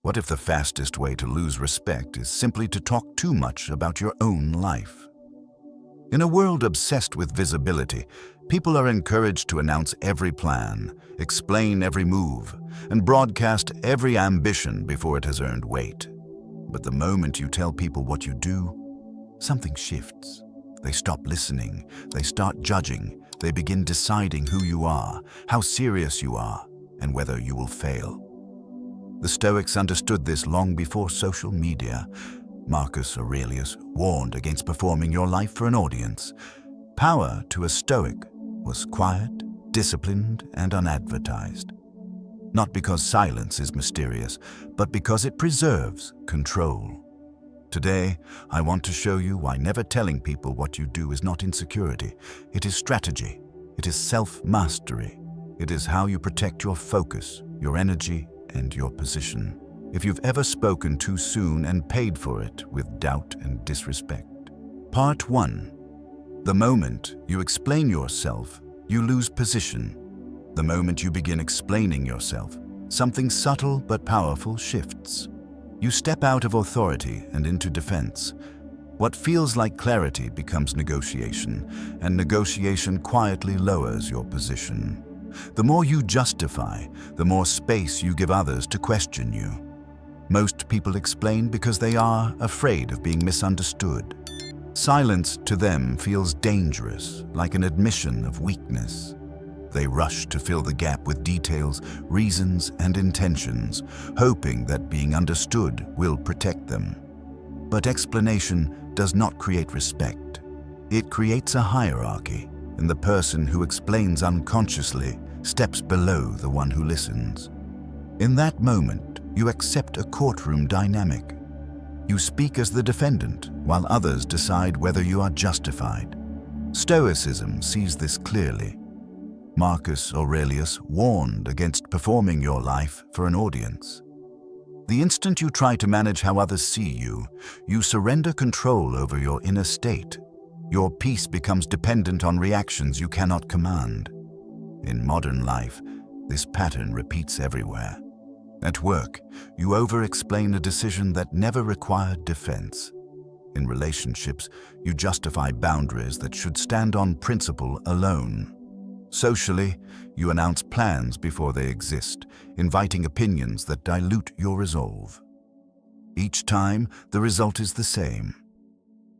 What if the fastest way to lose respect is simply to talk too much about your own life? In a world obsessed with visibility, people are encouraged to announce every plan, explain every move, and broadcast every ambition before it has earned weight. But the moment you tell people what you do, something shifts. They stop listening, they start judging, they begin deciding who you are, how serious you are, and whether you will fail. The Stoics understood this long before social media. Marcus Aurelius warned against performing your life for an audience. Power to a Stoic was quiet, disciplined, and unadvertised. Not because silence is mysterious, but because it preserves control. Today, I want to show you why never telling people what you do is not insecurity. It is strategy. It is self-mastery. It is how you protect your focus, your energy, and your position. If you've ever spoken too soon and paid for it with doubt and disrespect. Part 1. The moment you explain yourself, you lose position. The moment you begin explaining yourself, something subtle but powerful shifts. You step out of authority and into defense. What feels like clarity becomes negotiation, and negotiation quietly lowers your position. The more you justify, the more space you give others to question you. Most people explain because they are afraid of being misunderstood. Silence to them feels dangerous, like an admission of weakness. They rush to fill the gap with details, reasons, and intentions, hoping that being understood will protect them. But explanation does not create respect. It creates a hierarchy, and the person who explains unconsciously steps below the one who listens. In that moment, you accept a courtroom dynamic. You speak as the defendant, while others decide whether you are justified. Stoicism sees this clearly. Marcus Aurelius warned against performing your life for an audience. The instant you try to manage how others see you, you surrender control over your inner state. Your peace becomes dependent on reactions you cannot command. In modern life, this pattern repeats everywhere. At work, you over-explain a decision that never required defense. In relationships, you justify boundaries that should stand on principle alone. Socially, you announce plans before they exist, inviting opinions that dilute your resolve. Each time, the result is the same.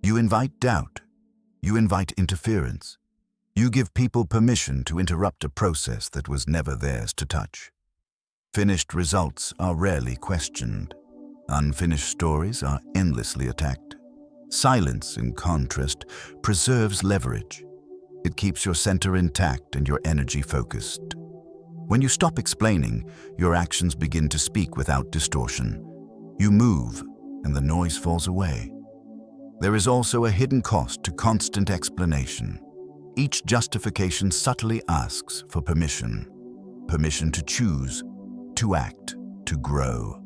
You invite doubt. You invite interference. You give people permission to interrupt a process that was never theirs to touch. Finished results are rarely questioned. Unfinished stories are endlessly attacked. Silence, in contrast, preserves leverage. It keeps your center intact and your energy focused. When you stop explaining, your actions begin to speak without distortion. You move, and the noise falls away. There is also a hidden cost to constant explanation. Each justification subtly asks for permission. Permission to choose, to act, to grow.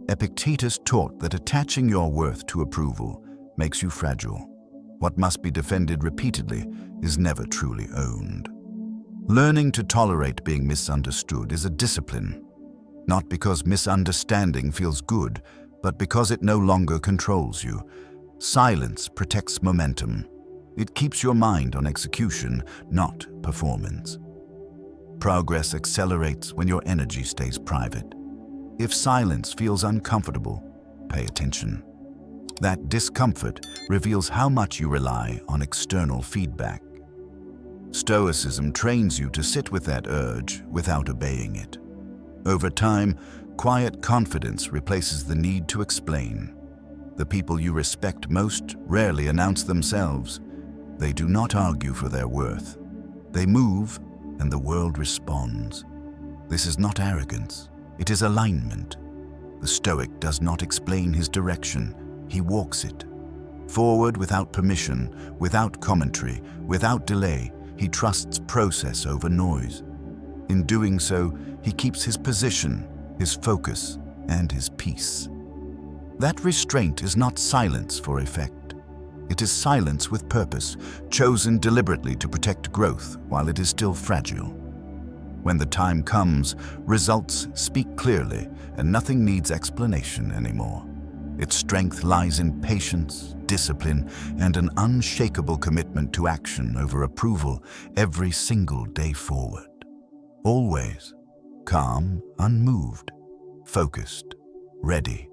Epictetus taught that attaching your worth to approval makes you fragile. What must be defended repeatedly is never truly owned. Learning to tolerate being misunderstood is a discipline, not because misunderstanding feels good, but because it no longer controls you. Silence protects momentum. It keeps your mind on execution, not performance. Progress accelerates when your energy stays private. If silence feels uncomfortable, pay attention. That discomfort reveals how much you rely on external feedback. Stoicism trains you to sit with that urge without obeying it. Over time, quiet confidence replaces the need to explain. The people you respect most rarely announce themselves. They do not argue for their worth. They move, and the world responds. This is not arrogance. It is alignment. The Stoic does not explain his direction. He walks it. Forward without permission, without commentary, without delay, he trusts process over noise. In doing so, he keeps his position, his focus, and his peace. That restraint is not silence for effect. It is silence with purpose, chosen deliberately to protect growth while it is still fragile. When the time comes, results speak clearly, and nothing needs explanation anymore. Its strength lies in patience, discipline, and an unshakable commitment to action over approval every single day forward. Always calm, unmoved, focused, ready,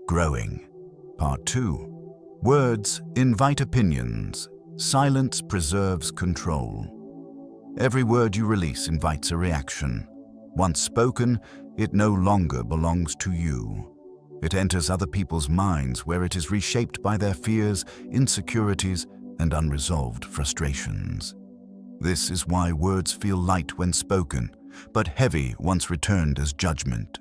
growing. Part 2. Words invite opinions. Silence preserves control. Every word you release invites a reaction. Once spoken, it no longer belongs to you. It enters other people's minds where it is reshaped by their fears, insecurities, and unresolved frustrations. This is why words feel light when spoken, but heavy once returned as judgment.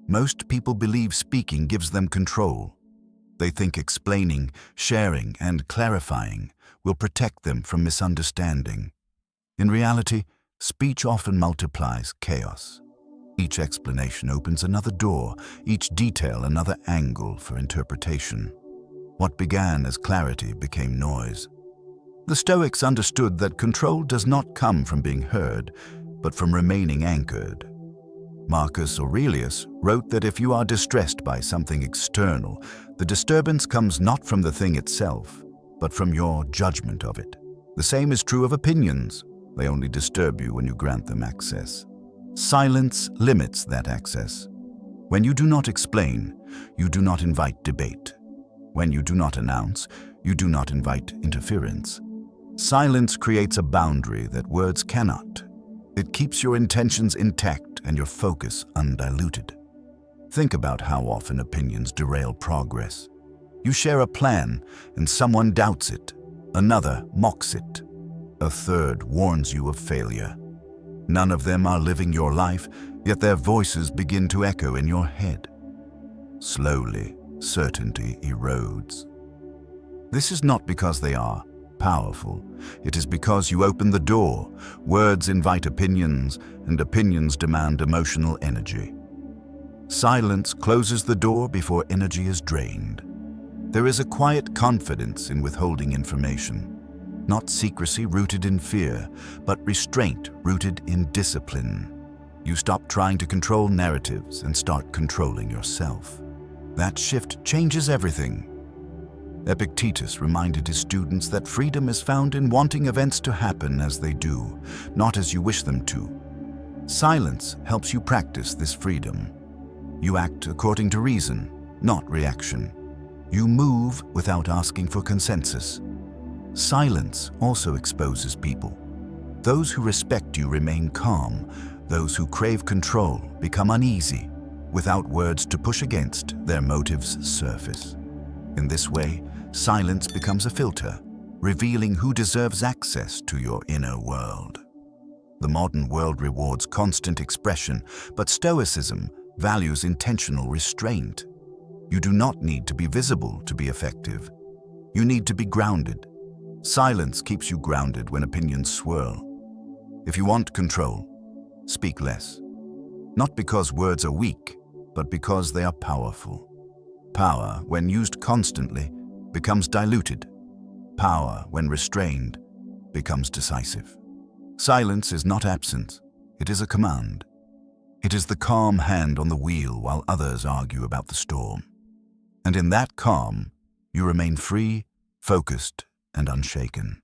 Most people believe speaking gives them control. They think explaining, sharing, and clarifying will protect them from misunderstanding. In reality, speech often multiplies chaos. Each explanation opens another door, each detail another angle for interpretation. What began as clarity became noise. The Stoics understood that control does not come from being heard, but from remaining anchored. Marcus Aurelius wrote that if you are distressed by something external, the disturbance comes not from the thing itself, but from your judgment of it. The same is true of opinions. They only disturb you when you grant them access. Silence limits that access. When you do not explain, you do not invite debate. When you do not announce, you do not invite interference. Silence creates a boundary that words cannot. It keeps your intentions intact and your focus undiluted. Think about how often opinions derail progress. You share a plan and someone doubts it. Another mocks it. A third warns you of failure. None of them are living your life, yet their voices begin to echo in your head. Slowly, certainty erodes. This is not because they are powerful. It is because you open the door. Words invite opinions, and opinions demand emotional energy. Silence closes the door before energy is drained. There is a quiet confidence in withholding information. Not secrecy rooted in fear, but restraint rooted in discipline. You stop trying to control narratives and start controlling yourself. That shift changes everything. Epictetus reminded his students that freedom is found in wanting events to happen as they do, not as you wish them to. Silence helps you practice this freedom. You act according to reason, not reaction. You move without asking for consensus. Silence also exposes people. Those who respect you remain calm. Those who crave control become uneasy. Without words to push against, their motives surface. In this way, silence becomes a filter, revealing who deserves access to your inner world. The modern world rewards constant expression, but Stoicism values intentional restraint. You do not need to be visible to be effective. You need to be grounded. Silence keeps you grounded when opinions swirl. If you want control, speak less. Not because words are weak, but because they are powerful. Power, when used constantly, becomes diluted. Power, when restrained, becomes decisive. Silence is not absence, it is a command. It is the calm hand on the wheel while others argue about the storm. And in that calm, you remain free, focused, and unshaken.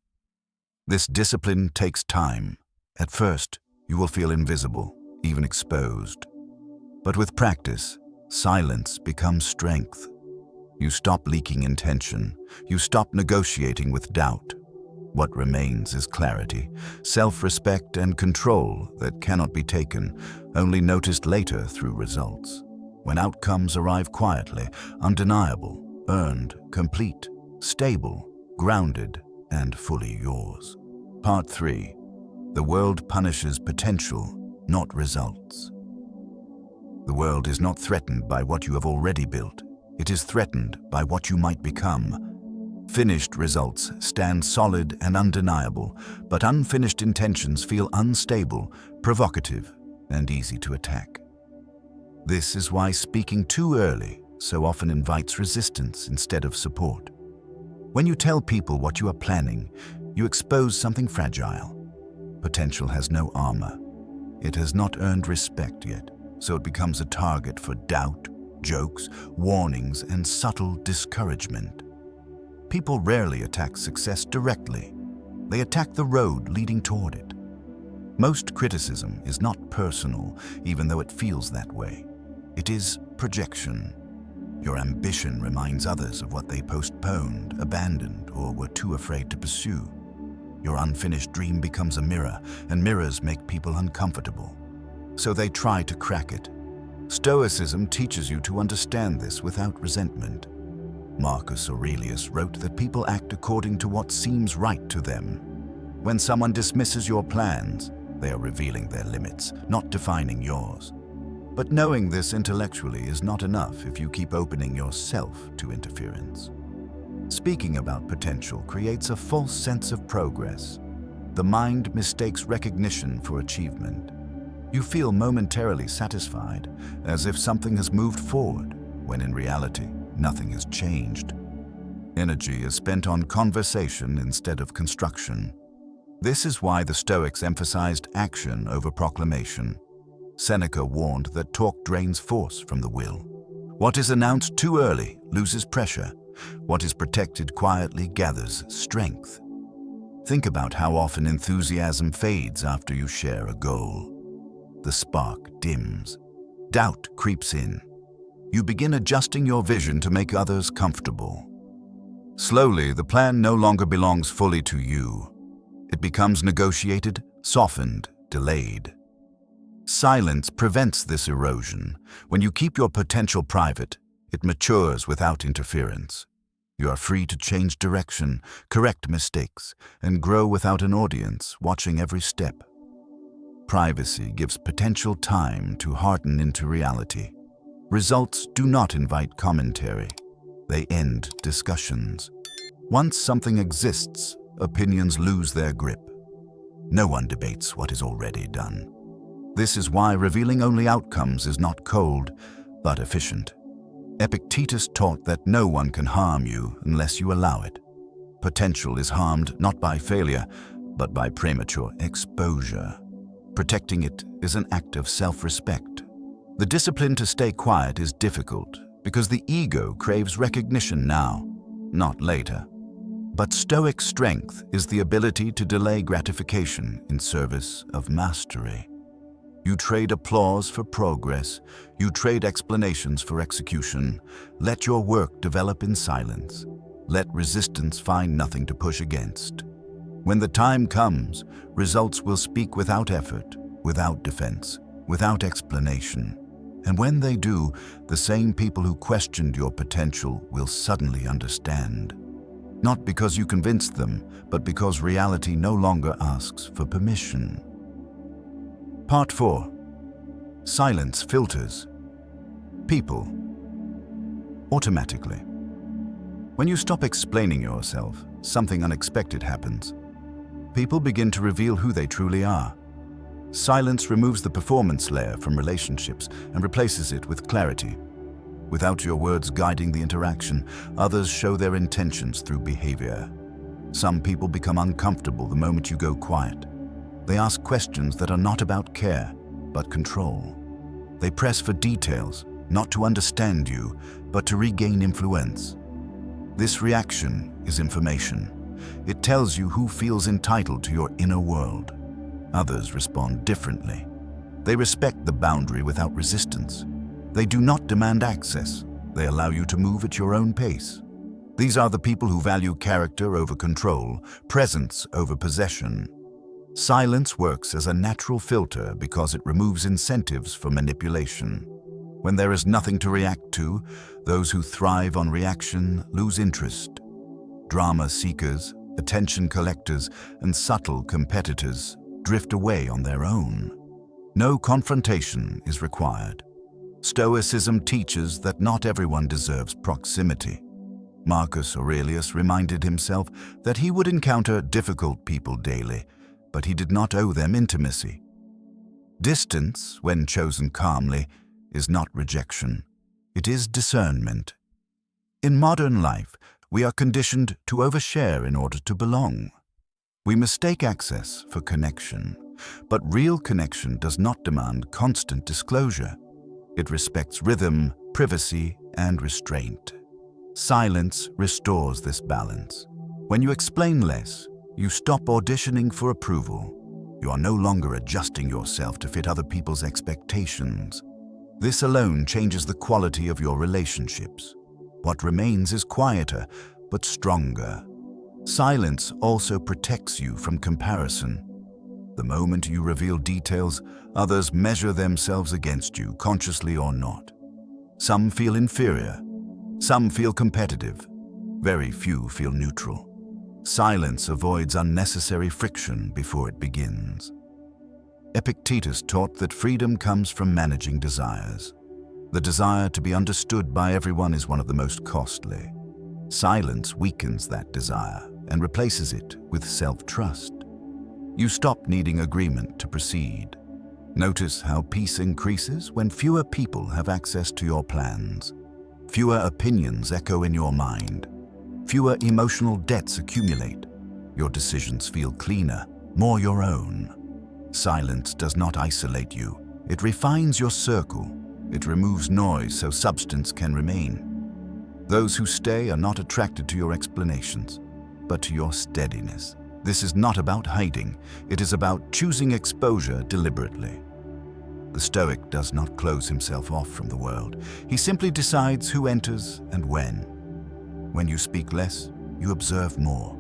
This discipline takes time. At first, you will feel invisible, even exposed. But with practice, silence becomes strength. You stop leaking intention. You stop negotiating with doubt. What remains is clarity, self-respect, and control that cannot be taken, only noticed later through results. When outcomes arrive quietly, undeniable, earned, complete, stable, grounded, and fully yours. Part 3. The world punishes potential, not results. The world is not threatened by what you have already built. It is threatened by what you might become. Finished results stand solid and undeniable, but unfinished intentions feel unstable, provocative, and easy to attack. This is why speaking too early so often invites resistance instead of support. When you tell people what you are planning, you expose something fragile. Potential has no armor. It has not earned respect yet, so it becomes a target for doubt, jokes, warnings, and subtle discouragement. People rarely attack success directly. They attack the road leading toward it. Most criticism is not personal, even though it feels that way. It is projection. Your ambition reminds others of what they postponed, abandoned, or were too afraid to pursue. Your unfinished dream becomes a mirror, and mirrors make people uncomfortable. So they try to crack it. Stoicism teaches you to understand this without resentment. Marcus Aurelius wrote that people act according to what seems right to them. When someone dismisses your plans, they are revealing their limits, not defining yours. But knowing this intellectually is not enough if you keep opening yourself to interference. Speaking about potential creates a false sense of progress. The mind mistakes recognition for achievement. You feel momentarily satisfied, as if something has moved forward, when in reality, nothing has changed. Energy is spent on conversation instead of construction. This is why the Stoics emphasized action over proclamation. Seneca warned that talk drains force from the will. What is announced too early loses pressure. What is protected quietly gathers strength. Think about how often enthusiasm fades after you share a goal. The spark dims. Doubt creeps in. You begin adjusting your vision to make others comfortable. Slowly, the plan no longer belongs fully to you. It becomes negotiated, softened, delayed. Silence prevents this erosion. When you keep your potential private, it matures without interference. You are free to change direction, correct mistakes, and grow without an audience watching every step. Privacy gives potential time to harden into reality. Results do not invite commentary. They end discussions. Once something exists, opinions lose their grip. No one debates what is already done. This is why revealing only outcomes is not cold, but efficient. Epictetus taught that no one can harm you unless you allow it. Potential is harmed not by failure, but by premature exposure. Protecting it is an act of self-respect. The discipline to stay quiet is difficult because the ego craves recognition now, not later. But Stoic strength is the ability to delay gratification in service of mastery. You trade applause for progress. You trade explanations for execution. Let your work develop in silence. Let resistance find nothing to push against. When the time comes, results will speak without effort, without defense, without explanation. And when they do, the same people who questioned your potential will suddenly understand. Not because you convinced them, but because reality no longer asks for permission. Part 4. Silence filters. People. Automatically. When you stop explaining yourself, something unexpected happens. People begin to reveal who they truly are. Silence removes the performance layer from relationships and replaces it with clarity. Without your words guiding the interaction, others show their intentions through behavior. Some people become uncomfortable the moment you go quiet. They ask questions that are not about care, but control. They press for details, not to understand you, but to regain influence. This reaction is information. It tells you who feels entitled to your inner world. Others respond differently. They respect the boundary without resistance. They do not demand access. They allow you to move at your own pace. These are the people who value character over control, presence over possession. Silence works as a natural filter because it removes incentives for manipulation. When there is nothing to react to, those who thrive on reaction lose interest. Drama seekers, attention collectors, and subtle competitors drift away on their own. No confrontation is required. Stoicism teaches that not everyone deserves proximity. Marcus Aurelius reminded himself that he would encounter difficult people daily, but he did not owe them intimacy. Distance, when chosen calmly, is not rejection. It is discernment. In modern life, we are conditioned to overshare in order to belong. We mistake access for connection. But real connection does not demand constant disclosure. It respects rhythm, privacy, and restraint. Silence restores this balance. When you explain less, you stop auditioning for approval. You are no longer adjusting yourself to fit other people's expectations. This alone changes the quality of your relationships. What remains is quieter, but stronger. Silence also protects you from comparison. The moment you reveal details, others measure themselves against you, consciously or not. Some feel inferior. Some feel competitive. Very few feel neutral. Silence avoids unnecessary friction before it begins. Epictetus taught that freedom comes from managing desires. The desire to be understood by everyone is one of the most costly. Silence weakens that desire and replaces it with self-trust. You stop needing agreement to proceed. Notice how peace increases when fewer people have access to your plans. Fewer opinions echo in your mind. Fewer emotional debts accumulate. Your decisions feel cleaner, more your own. Silence does not isolate you. It refines your circle. It removes noise so substance can remain. Those who stay are not attracted to your explanations, but to your steadiness. This is not about hiding. It is about choosing exposure deliberately. The Stoic does not close himself off from the world. He simply decides who enters and when. When you speak less, you observe more.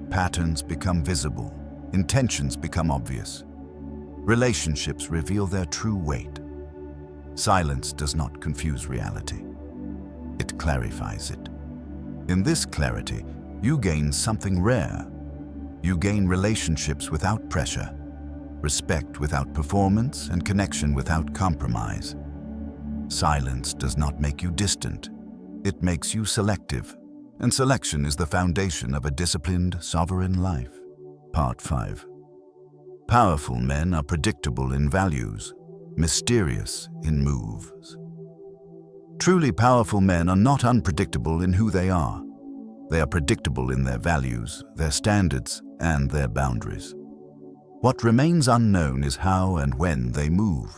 Patterns become visible. Intentions become obvious. Relationships reveal their true weight. Silence does not confuse reality. It clarifies it. In this clarity, you gain something rare. You gain relationships without pressure, respect without performance, and connection without compromise. Silence does not make you distant. It makes you selective, and selection is the foundation of a disciplined, sovereign life. Part 5. Powerful men are predictable in values, mysterious in moves. Truly powerful men are not unpredictable in who they are. They are predictable in their values, their standards, and their boundaries. What remains unknown is how and when they move.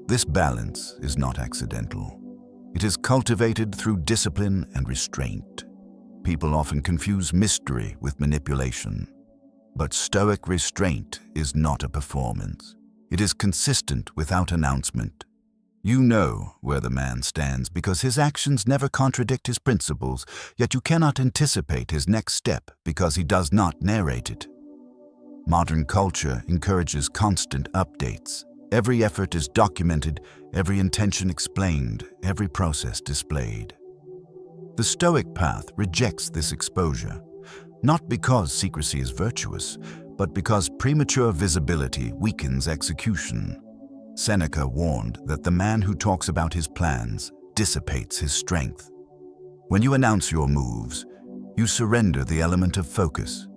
This balance is not accidental. It is cultivated through discipline and restraint. People often confuse mystery with manipulation. But Stoic restraint is not a performance. It is consistent without announcement. You know where the man stands because his actions never contradict his principles, yet you cannot anticipate his next step because he does not narrate it. Modern culture encourages constant updates. Every effort is documented, every intention explained, every process displayed. The Stoic path rejects this exposure, not because secrecy is virtuous, but because premature visibility weakens execution. Seneca warned that the man who talks about his plans dissipates his strength. When you announce your moves, you surrender the element of focus.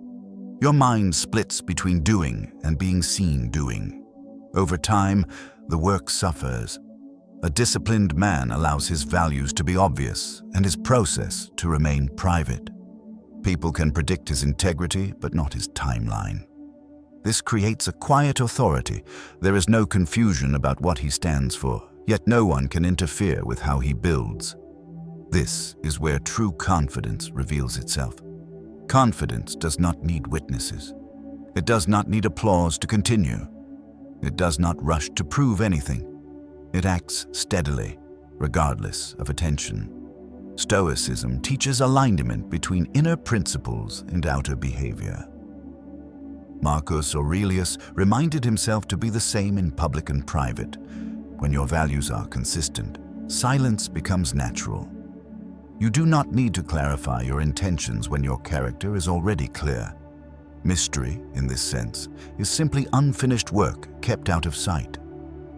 Your mind splits between doing and being seen doing. Over time, the work suffers. A disciplined man allows his values to be obvious and his process to remain private. People can predict his integrity, but not his timeline. This creates a quiet authority. There is no confusion about what he stands for, yet no one can interfere with how he builds. This is where true confidence reveals itself. Confidence does not need witnesses. It does not need applause to continue. It does not rush to prove anything. It acts steadily, regardless of attention. Stoicism teaches alignment between inner principles and outer behavior. Marcus Aurelius reminded himself to be the same in public and private. When your values are consistent, silence becomes natural. You do not need to clarify your intentions when your character is already clear. Mystery, in this sense, is simply unfinished work kept out of sight.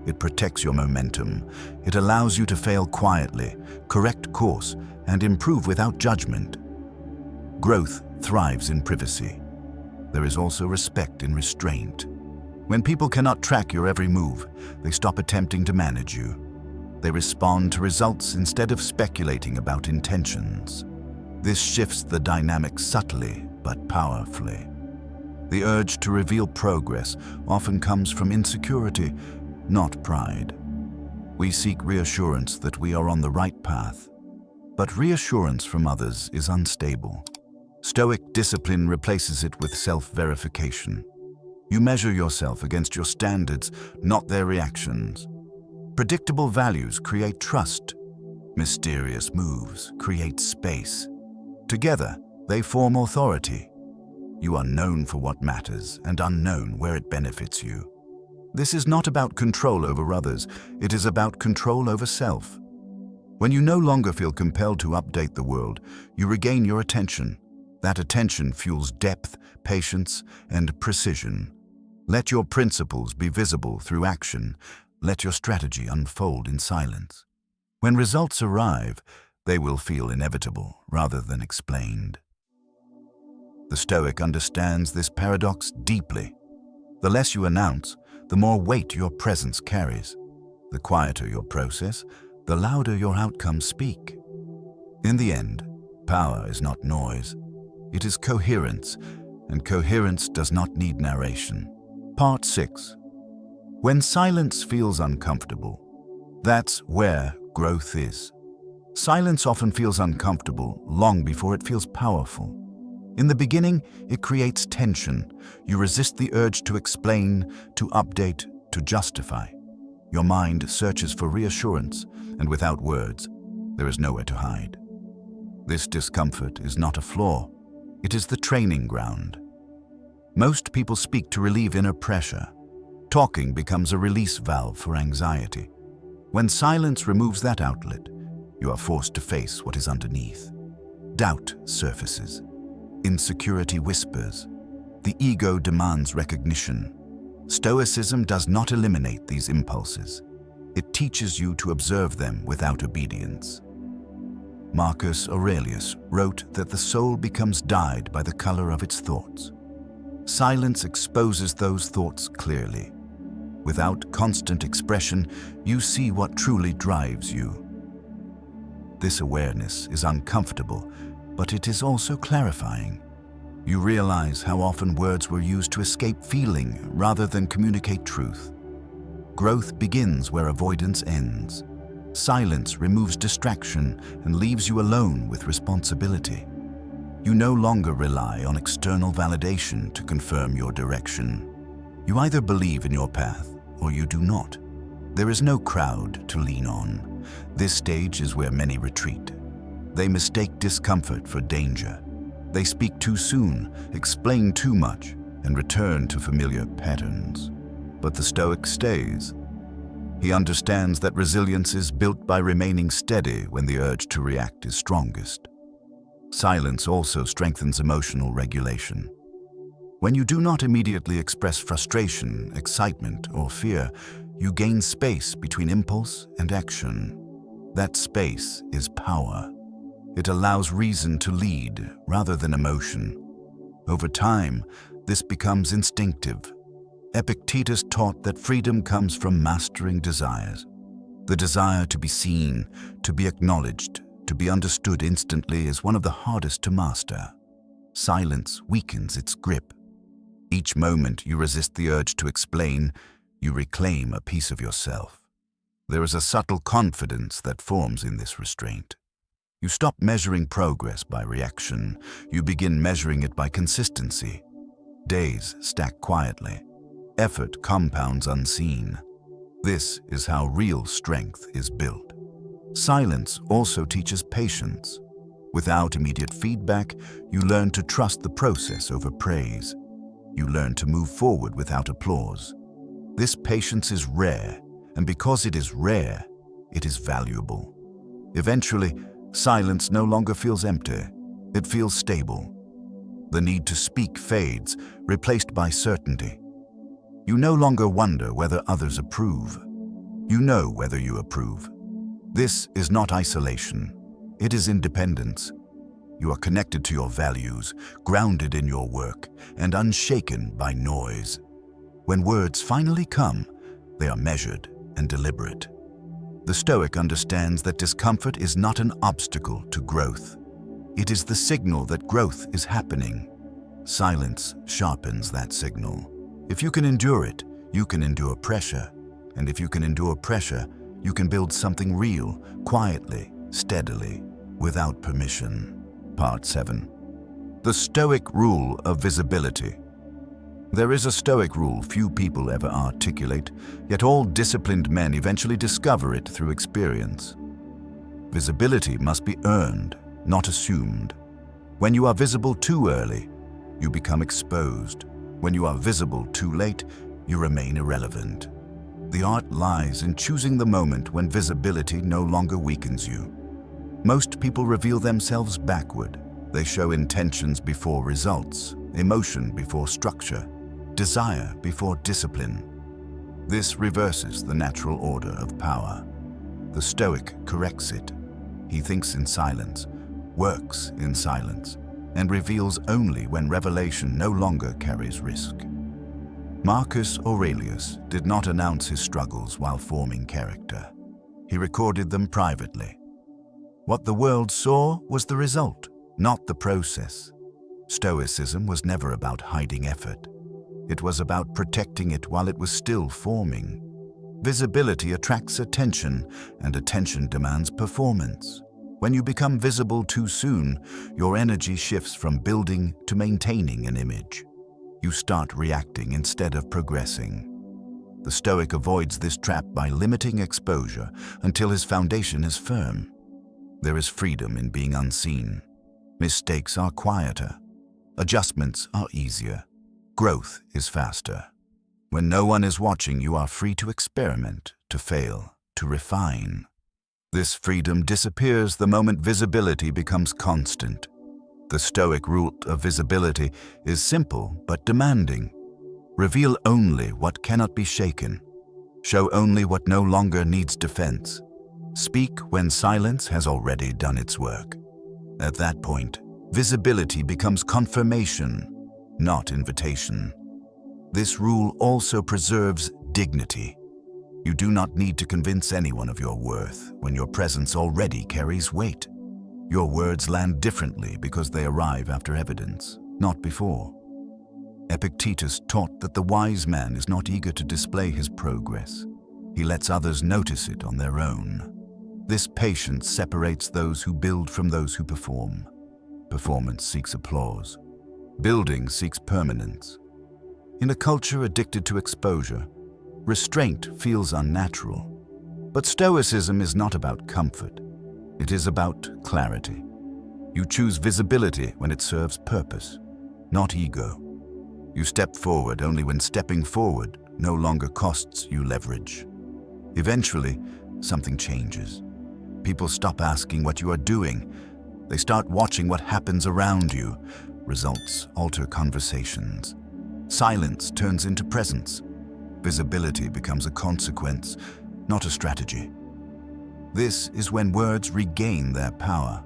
It protects your momentum. It allows you to fail quietly, correct course, and improve without judgment. Growth thrives in privacy. There is also respect in restraint. When people cannot track your every move, they stop attempting to manage you. They respond to results instead of speculating about intentions. This shifts the dynamic subtly but powerfully. The urge to reveal progress often comes from insecurity, not pride. We seek reassurance that we are on the right path, but reassurance from others is unstable. Stoic discipline replaces it with self-verification. You measure yourself against your standards, not their reactions. Predictable values create trust. Mysterious moves create space. Together, they form authority. You are known for what matters and unknown where it benefits you. This is not about control over others, it is about control over self. When you no longer feel compelled to update the world, you regain your attention. That attention fuels depth, patience, and precision. Let your principles be visible through action. Let your strategy unfold in silence. When results arrive, they will feel inevitable rather than explained. The Stoic understands this paradox deeply. The less you announce, the more weight your presence carries. The quieter your process, the louder your outcomes speak. In the end, power is not noise. It is coherence, and coherence does not need narration. Part 6. When silence feels uncomfortable, that's where growth is. Silence often feels uncomfortable long before it feels powerful. In the beginning, it creates tension. You resist the urge to explain, to update, to justify. Your mind searches for reassurance, and without words, there is nowhere to hide. This discomfort is not a flaw. It is the training ground. Most people speak to relieve inner pressure. Talking becomes a release valve for anxiety. When silence removes that outlet, you are forced to face what is underneath. Doubt surfaces. Insecurity whispers. The ego demands recognition. Stoicism does not eliminate these impulses. It teaches you to observe them without obedience. Marcus Aurelius wrote that the soul becomes dyed by the color of its thoughts. Silence exposes those thoughts clearly. Without constant expression, you see what truly drives you. This awareness is uncomfortable, but it is also clarifying. You realize how often words were used to escape feeling rather than communicate truth. Growth begins where avoidance ends. Silence removes distraction and leaves you alone with responsibility. You no longer rely on external validation to confirm your direction. You either believe in your path or you do not. There is no crowd to lean on. This stage is where many retreat. They mistake discomfort for danger. They speak too soon, explain too much, and return to familiar patterns. But the Stoic stays. He understands that resilience is built by remaining steady when the urge to react is strongest. Silence also strengthens emotional regulation. When you do not immediately express frustration, excitement, or fear, you gain space between impulse and action. That space is power. It allows reason to lead rather than emotion. Over time, this becomes instinctive. Epictetus taught that freedom comes from mastering desires. The desire to be seen, to be acknowledged, to be understood instantly is one of the hardest to master. Silence weakens its grip. Each moment you resist the urge to explain, you reclaim a piece of yourself. There is a subtle confidence that forms in this restraint. You stop measuring progress by reaction. You begin measuring it by consistency. Days stack quietly. Effort compounds unseen. This is how real strength is built. Silence also teaches patience. Without immediate feedback, you learn to trust the process over praise. You learn to move forward without applause. This patience is rare, and because it is rare, it is valuable. Eventually, silence no longer feels empty. It feels stable. The need to speak fades, replaced by certainty. You no longer wonder whether others approve. You know whether you approve. This is not isolation. It is independence. You are connected to your values, grounded in your work, and unshaken by noise. When words finally come, they are measured and deliberate. The Stoic understands that discomfort is not an obstacle to growth. It is the signal that growth is happening. Silence sharpens that signal. If you can endure it, you can endure pressure. And if you can endure pressure, you can build something real, quietly, steadily, without permission. Part 7. The Stoic Rule of Visibility. There is a Stoic rule few people ever articulate, yet all disciplined men eventually discover it through experience. Visibility must be earned, not assumed. When you are visible too early, you become exposed. When you are visible too late, you remain irrelevant. The art lies in choosing the moment when visibility no longer weakens you. Most people reveal themselves backward. They show intentions before results, emotion before structure, desire before discipline. This reverses the natural order of power. The Stoic corrects it. He thinks in silence, works in silence, and reveals only when revelation no longer carries risk. Marcus Aurelius did not announce his struggles while forming character. He recorded them privately. What the world saw was the result, not the process. Stoicism was never about hiding effort. It was about protecting it while it was still forming. Visibility attracts attention, and attention demands performance. When you become visible too soon, your energy shifts from building to maintaining an image. You start reacting instead of progressing. The Stoic avoids this trap by limiting exposure until his foundation is firm. There is freedom in being unseen. Mistakes are quieter. Adjustments are easier. Growth is faster. When no one is watching, you are free to experiment, to fail, to refine. This freedom disappears the moment visibility becomes constant. The Stoic rule of visibility is simple but demanding. Reveal only what cannot be shaken. Show only what no longer needs defense. Speak when silence has already done its work. At that point, visibility becomes confirmation, not invitation. This rule also preserves dignity. You do not need to convince anyone of your worth when your presence already carries weight. Your words land differently because they arrive after evidence, not before. Epictetus taught that the wise man is not eager to display his progress. He lets others notice it on their own. This patience separates those who build from those who perform. Performance seeks applause. Building seeks permanence. In a culture addicted to exposure, restraint feels unnatural. But Stoicism is not about comfort. It is about clarity. You choose visibility when it serves purpose, not ego. You step forward only when stepping forward no longer costs you leverage. Eventually, something changes. People stop asking what you are doing. They start watching what happens around you. Results alter conversations. Silence turns into presence. Visibility becomes a consequence, not a strategy. This is when words regain their power.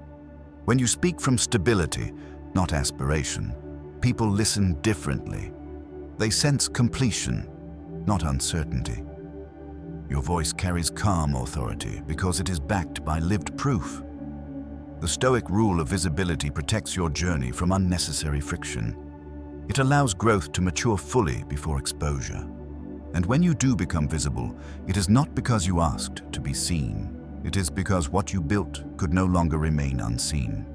When you speak from stability, not aspiration, people listen differently. They sense completion, not uncertainty. Your voice carries calm authority because it is backed by lived proof. The Stoic rule of visibility protects your journey from unnecessary friction. It allows growth to mature fully before exposure. And when you do become visible, it is not because you asked to be seen. It is because what you built could no longer remain unseen.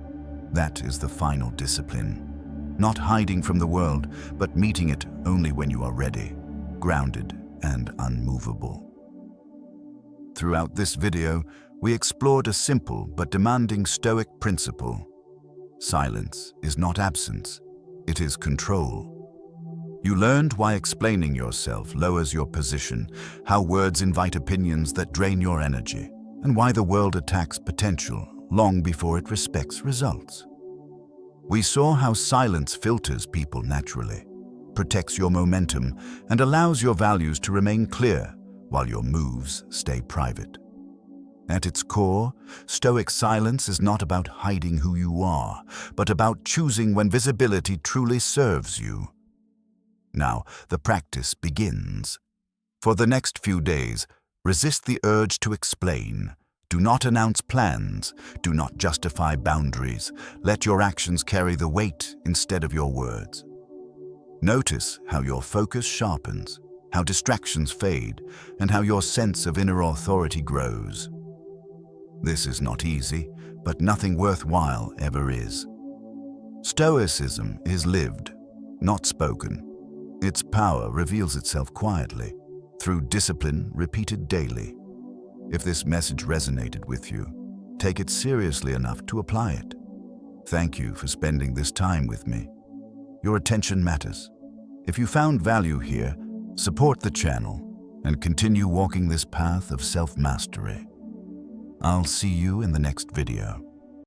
That is the final discipline. Not hiding from the world, but meeting it only when you are ready, grounded and unmovable. Throughout this video, we explored a simple but demanding Stoic principle. Silence is not absence, it is control. You learned why explaining yourself lowers your position, how words invite opinions that drain your energy, and why the world attacks potential long before it respects results. We saw how silence filters people naturally, protects your momentum, and allows your values to remain clear while your moves stay private. At its core, Stoic silence is not about hiding who you are, but about choosing when visibility truly serves you. Now, the practice begins. For the next few days, resist the urge to explain. Do not announce plans. Do not justify boundaries. Let your actions carry the weight instead of your words. Notice how your focus sharpens, how distractions fade, and how your sense of inner authority grows. This is not easy, but nothing worthwhile ever is. Stoicism is lived, not spoken. Its power reveals itself quietly, through discipline repeated daily. If this message resonated with you, take it seriously enough to apply it. Thank you for spending this time with me. Your attention matters. If you found value here, support the channel and continue walking this path of self-mastery. I'll see you in the next video.